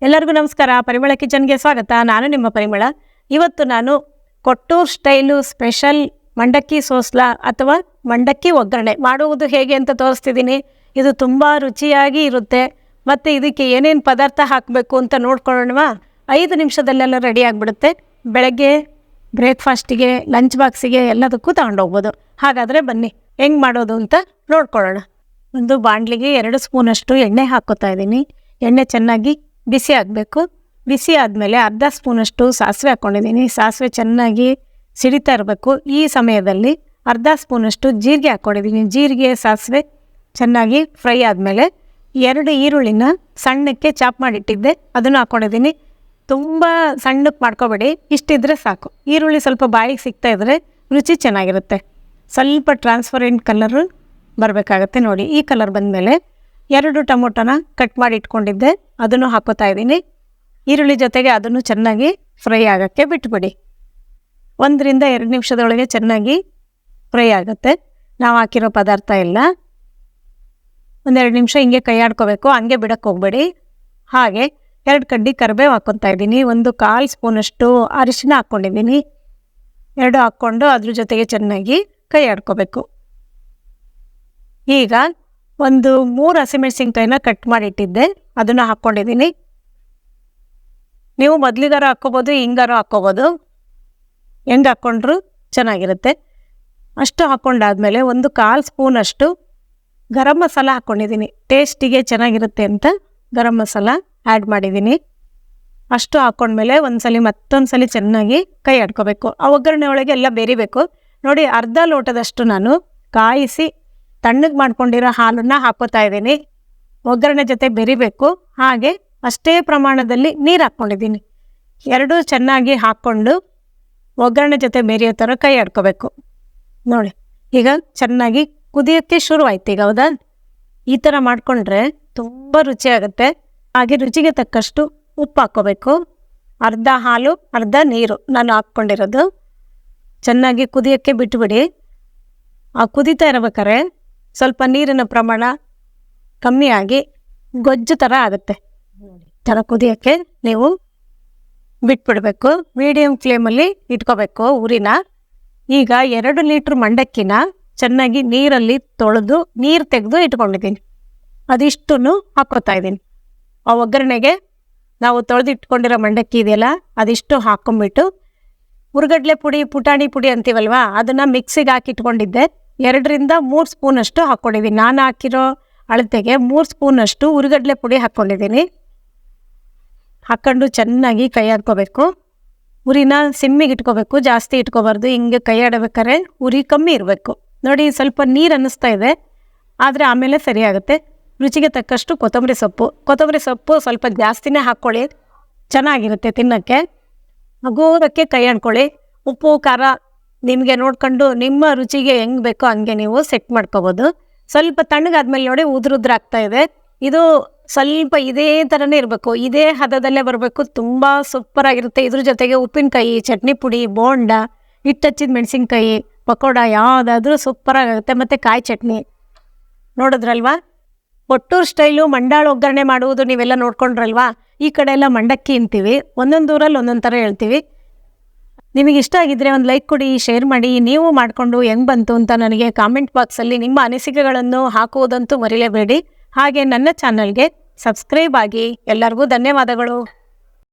ಎಲ್ಲರಿಗೂ ನಮಸ್ಕಾರ. ಪರಿಮಳ ಕಿಚನ್ಗೆ ಸ್ವಾಗತ. ನಾನು ನಿಮ್ಮ ಪರಿಮಳ. ಇವತ್ತು ನಾನು ಕೊಟ್ಟೂರು ಸ್ಟೈಲು ಸ್ಪೆಷಲ್ ಮಂಡಕ್ಕಿ ಸೋಸ್ಲಾ ಅಥವಾ ಮಂಡಕ್ಕಿ ಒಗ್ಗರಣೆ ಮಾಡುವುದು ಹೇಗೆ ಅಂತ ತೋರಿಸ್ತಿದ್ದೀನಿ. ಇದು ತುಂಬ ರುಚಿಯಾಗಿ ಇರುತ್ತೆ. ಮತ್ತು ಇದಕ್ಕೆ ಏನೇನು ಪದಾರ್ಥ ಹಾಕಬೇಕು ಅಂತ ನೋಡ್ಕೊಳ್ಳೋಣ. 5 ನಿಮಿಷದಲ್ಲೆಲ್ಲ ರೆಡಿ ಆಗಿಬಿಡುತ್ತೆ. ಬೆಳಗ್ಗೆ ಬ್ರೇಕ್ಫಾಸ್ಟಿಗೆ, ಲಂಚ್ ಬಾಕ್ಸಿಗೆ ಎಲ್ಲದಕ್ಕೂ ತಗೊಂಡೋಗ್ಬೋದು. ಹಾಗಾದರೆ ಬನ್ನಿ ಹೆಂಗೆ ಮಾಡೋದು ಅಂತ ನೋಡ್ಕೊಳ್ಳೋಣ. ಒಂದು ಬಾಣಲಿಗೆ 2 ಸ್ಪೂನಷ್ಟು ಎಣ್ಣೆ ಹಾಕ್ಕೋತಾ ಇದ್ದೀನಿ. ಎಣ್ಣೆ ಚೆನ್ನಾಗಿ ಬಿಸಿ ಆಗಬೇಕು. ಬಿಸಿ ಆದಮೇಲೆ ಅರ್ಧ ಸ್ಪೂನಷ್ಟು ಸಾಸಿವೆ ಹಾಕ್ಕೊಂಡಿದ್ದೀನಿ. ಸಾಸಿವೆ ಚೆನ್ನಾಗಿ ಸಿಡಿತಾ ಇರಬೇಕು. ಈ ಸಮಯದಲ್ಲಿ ಅರ್ಧ ಸ್ಪೂನಷ್ಟು ಜೀರಿಗೆ ಹಾಕ್ಕೊಂಡಿದ್ದೀನಿ. ಜೀರಿಗೆ ಸಾಸಿವೆ ಚೆನ್ನಾಗಿ ಫ್ರೈ ಆದಮೇಲೆ 2 ಈರುಳ್ಳಿನ ಸಣ್ಣಕ್ಕೆ ಚಾಪ್ ಮಾಡಿಟ್ಟಿದ್ದೆ, ಅದನ್ನು ಹಾಕ್ಕೊಂಡಿದ್ದೀನಿ. ತುಂಬ ಸಣ್ಣಕ್ಕೆ ಮಾಡ್ಕೋಬೇಡಿ, ಇಷ್ಟಿದ್ರೆ ಸಾಕು. ಈರುಳ್ಳಿ ಸ್ವಲ್ಪ ಬಾಯಿಗೆ ಸಿಗ್ತಾ ಇದ್ದರೆ ರುಚಿ ಚೆನ್ನಾಗಿರುತ್ತೆ. ಸ್ವಲ್ಪ ಟ್ರಾನ್ಸ್ಪರೆಂಟ್ ಕಲರು ಬರಬೇಕಾಗತ್ತೆ. ನೋಡಿ, ಈ ಕಲರ್ ಬಂದಮೇಲೆ 2 ಟೊಮೊಟೊನ ಕಟ್ ಮಾಡಿ ಇಟ್ಕೊಂಡಿದ್ದೆ, ಅದನ್ನು ಹಾಕೋತಾ ಇದ್ದೀನಿ. ಈರುಳ್ಳಿ ಜೊತೆಗೆ ಅದನ್ನು ಚೆನ್ನಾಗಿ ಫ್ರೈ ಆಗೋಕ್ಕೆ ಬಿಟ್ಬಿಡಿ. 1 ರಿಂದ 2 ನಿಮಿಷದೊಳಗೆ ಚೆನ್ನಾಗಿ ಫ್ರೈ ಆಗುತ್ತೆ ನಾವು ಹಾಕಿರೋ ಪದಾರ್ಥ ಎಲ್ಲ. 1-2 ನಿಮಿಷ ಹಿಂಗೆ ಕೈ ಆಡ್ಕೋಬೇಕು, ಹಂಗೆ ಬಿಡಕ್ಕೆ ಹೋಗಬೇಡಿ. ಹಾಗೆ 2 ಕಡ್ಡಿ ಕರಿಬೇವು ಹಾಕ್ಕೊತಾ ಇದ್ದೀನಿ. 1/4 ಸ್ಪೂನಷ್ಟು ಅರಿಶಿನ ಹಾಕ್ಕೊಂಡಿದ್ದೀನಿ. 2 ಹಾಕ್ಕೊಂಡು ಅದ್ರ ಜೊತೆಗೆ ಚೆನ್ನಾಗಿ ಕೈ ಆಡ್ಕೋಬೇಕು. ಈಗ 3 ಹಸಿಮೆಣಸಿನ್ಕಾಯಿನ ಕಟ್ ಮಾಡಿಟ್ಟಿದ್ದೆ, ಅದನ್ನು ಹಾಕ್ಕೊಂಡಿದ್ದೀನಿ. ನೀವು ಮೊದಲಿಗಾರ ಹಾಕ್ಕೋಬೋದು, ಹಿಂಗಾರ ಹಾಕ್ಕೋಬೋದು, ಹೆಂಗೆ ಹಾಕ್ಕೊಂಡ್ರು ಚೆನ್ನಾಗಿರುತ್ತೆ. ಅಷ್ಟು ಹಾಕ್ಕೊಂಡಾದ್ಮೇಲೆ 1/4 ಸ್ಪೂನಷ್ಟು ಗರಂ ಮಸಾಲ ಹಾಕ್ಕೊಂಡಿದ್ದೀನಿ. ಟೇಸ್ಟಿಗೆ ಚೆನ್ನಾಗಿರುತ್ತೆ ಅಂತ ಗರಂ ಮಸಾಲ ಆ್ಯಡ್ ಮಾಡಿದ್ದೀನಿ. ಅಷ್ಟು ಹಾಕ್ಕೊಂಡ್ಮೇಲೆ ಮತ್ತೊಂದು ಸಲ ಚೆನ್ನಾಗಿ ಕೈ ಆಡ್ಕೋಬೇಕು. ಆ ಒಗ್ಗರಣೆ ಒಳಗೆ ಎಲ್ಲ ಬೆರಿಬೇಕು. ನೋಡಿ, ಅರ್ಧ ಲೋಟದಷ್ಟು ನಾನು ಕಾಯಿಸಿ ತಣ್ಣಗೆ ಮಾಡ್ಕೊಂಡಿರೋ ಹಾಲನ್ನು ಹಾಕೋತಾ ಇದ್ದೀನಿ. ಒಗ್ಗರಣೆ ಜೊತೆ ಬೆರಿಬೇಕು. ಹಾಗೆ ಅಷ್ಟೇ ಪ್ರಮಾಣದಲ್ಲಿ ನೀರು ಹಾಕ್ಕೊಂಡಿದ್ದೀನಿ. 2 ಚೆನ್ನಾಗಿ ಹಾಕ್ಕೊಂಡು ಒಗ್ಗರಣೆ ಜೊತೆ ಬೆರೆಯೋ ಥರ ಕೈ ಆಡ್ಕೋಬೇಕು. ನೋಡಿ, ಈಗ ಚೆನ್ನಾಗಿ ಕುದಿಯೋಕ್ಕೆ ಶುರುವಾಯ್ತು. ಈಗ ಹೌದಾ, ಈ ಥರ ಮಾಡಿಕೊಂಡ್ರೆ ತುಂಬ ರುಚಿಯಾಗುತ್ತೆ. ಹಾಗೆ ರುಚಿಗೆ ತಕ್ಕಷ್ಟು ಉಪ್ಪು ಹಾಕ್ಕೋಬೇಕು. ಅರ್ಧ ಹಾಲು ಅರ್ಧ ನೀರು ನಾನು ಹಾಕ್ಕೊಂಡಿರೋದು. ಚೆನ್ನಾಗಿ ಕುದಿಯೋಕ್ಕೆ ಬಿಟ್ಬಿಡಿ. ಆ ಕುದೀತಾ ಇರಬೇಕಾದ್ರೆ ಸ್ವಲ್ಪ ನೀರಿನ ಪ್ರಮಾಣ ಕಮ್ಮಿಯಾಗಿ ಗೊಜ್ಜು ಥರ ಆಗುತ್ತೆ. ಥರ ಕುದಿಯೋಕ್ಕೆ ನೀವು ಬಿಟ್ಬಿಡಬೇಕು. ಮೀಡಿಯಮ್ ಫ್ಲೇಮಲ್ಲಿ ಇಟ್ಕೋಬೇಕು ಉರಿನ. ಈಗ 2 ಲೀಟ್ರ್ ಮಂಡಕ್ಕಿನ ಚೆನ್ನಾಗಿ ನೀರಲ್ಲಿ ತೊಳೆದು ನೀರು ತೆಗೆದು ಇಟ್ಕೊಂಡಿದ್ದೀನಿ. ಅದಿಷ್ಟನ್ನು ಹಾಕ್ಕೋತಾ ಇದ್ದೀನಿ. ಆ ಒಗ್ಗರಣೆಗೆ ನಾವು ತೊಳೆದು ಇಟ್ಕೊಂಡಿರೋ ಮಂಡಕ್ಕಿ ಇದೆಯಲ್ಲ, ಅದಿಷ್ಟು ಹಾಕ್ಕೊಂಬಿಟ್ಟು ಹುರ್ಗಡ್ಲೆ ಪುಡಿ, ಪುಟಾಣಿ ಪುಡಿ ಅಂತೀವಲ್ವ, ಅದನ್ನು ಮಿಕ್ಸಿಗೆ ಹಾಕಿಟ್ಕೊಂಡಿದ್ದೆ. 2 ರಿಂದ 3 ಸ್ಪೂನಷ್ಟು ಹಾಕ್ಕೊಂಡಿದ್ದೀನಿ. ನಾನು ಹಾಕಿರೋ ಅಳತೆಗೆ 3 ಸ್ಪೂನಷ್ಟು ಹುರ್ಗಡ್ಲೆ ಪುಡಿ ಹಾಕ್ಕೊಂಡಿದ್ದೀನಿ. ಹಾಕ್ಕೊಂಡು ಚೆನ್ನಾಗಿ ಕೈ ಆಡ್ಕೋಬೇಕು. ಉರಿನ ಸಿಮ್ಮಿಗೆ ಇಟ್ಕೋಬೇಕು, ಜಾಸ್ತಿ ಇಟ್ಕೋಬಾರ್ದು. ಹಿಂಗೆ ಕೈ ಆಡಬೇಕಾದ್ರೆ ಉರಿ ಕಮ್ಮಿ ಇರಬೇಕು. ನೋಡಿ, ಸ್ವಲ್ಪ ನೀರು ಅನ್ನಿಸ್ತಾ ಇದೆ, ಆದರೆ ಆಮೇಲೆ ಸರಿಯಾಗುತ್ತೆ. ರುಚಿಗೆ ತಕ್ಕಷ್ಟು ಕೊತ್ತಂಬರಿ ಸೊಪ್ಪು ಸ್ವಲ್ಪ ಜಾಸ್ತಿನೇ ಹಾಕ್ಕೊಳ್ಳಿ, ಚೆನ್ನಾಗಿರುತ್ತೆ ತಿನ್ನೋಕ್ಕೆ. ಹಗೋದಕ್ಕೆ ಕೈ ಆಡ್ಕೊಳ್ಳಿ. ಉಪ್ಪು ಖಾರ ನಿಮಗೆ ನೋಡ್ಕೊಂಡು ನಿಮ್ಮ ರುಚಿಗೆ ಹೆಂಗೆ ಬೇಕೋ ಹಂಗೆ ನೀವು ಸೆಟ್ ಮಾಡ್ಕೋಬೋದು. ಸ್ವಲ್ಪ ತಣ್ಣಗಾದ್ಮೇಲೆ ನೋಡಿ ಉದುರಾಗ್ತಾ ಇದೆ. ಇದು ಸ್ವಲ್ಪ ಇದೇ ಥರನೇ ಇರಬೇಕು, ಇದೇ ಹದದಲ್ಲೇ ಬರಬೇಕು. ತುಂಬ ಸೂಪರಾಗಿರುತ್ತೆ. ಇದ್ರ ಜೊತೆಗೆ ಉಪ್ಪಿನಕಾಯಿ, ಚಟ್ನಿ ಪುಡಿ, ಬೋಂಡ, ಹಿಟ್ಟಚ್ಚಿದ ಮೆಣಸಿನ್ಕಾಯಿ, ಪಕೋಡ ಯಾವುದಾದ್ರೂ ಸೂಪರಾಗುತ್ತೆ. ಮತ್ತು ಕಾಯಿ ಚಟ್ನಿ. ನೋಡಿದ್ರಲ್ವಾ, ಕೊಟ್ಟೂರು ಸ್ಟೈಲು ಮಂಡಾಳು ಒಗ್ಗರಣೆ ಮಾಡುವುದು ನೀವೆಲ್ಲ ನೋಡ್ಕೊಂಡ್ರಲ್ವಾ. ಈ ಕಡೆ ಎಲ್ಲ ಮಂಡಕ್ಕಿ ಅಂತೀವಿ, ಒಂದೊಂದು ಊರಲ್ಲಿ ಒಂದೊಂದು ಥರ ಹೇಳ್ತೀವಿ. ನಿಮಗೆ ಇಷ್ಟ ಆಗಿದ್ದರೆ ಒಂದು ಲೈಕ್ ಕೊಡಿ, ಶೇರ್ ಮಾಡಿ. ನೀವು ಮಾಡಿಕೊಂಡು ಹೆಂಗೆ ಬಂತು ಅಂತ ನನಗೆ ಕಾಮೆಂಟ್ ಬಾಕ್ಸಲ್ಲಿ ನಿಮ್ಮ ಅನಿಸಿಕೆಗಳನ್ನು ಹಾಕುವುದಂತೂ ಮರಿಲೇಬೇಡಿ. ಹಾಗೆ ನನ್ನ ಚಾನಲ್ಗೆ ಸಬ್ಸ್ಕ್ರೈಬ್ ಆಗಿ. ಎಲ್ಲರಿಗೂ ಧನ್ಯವಾದಗಳು.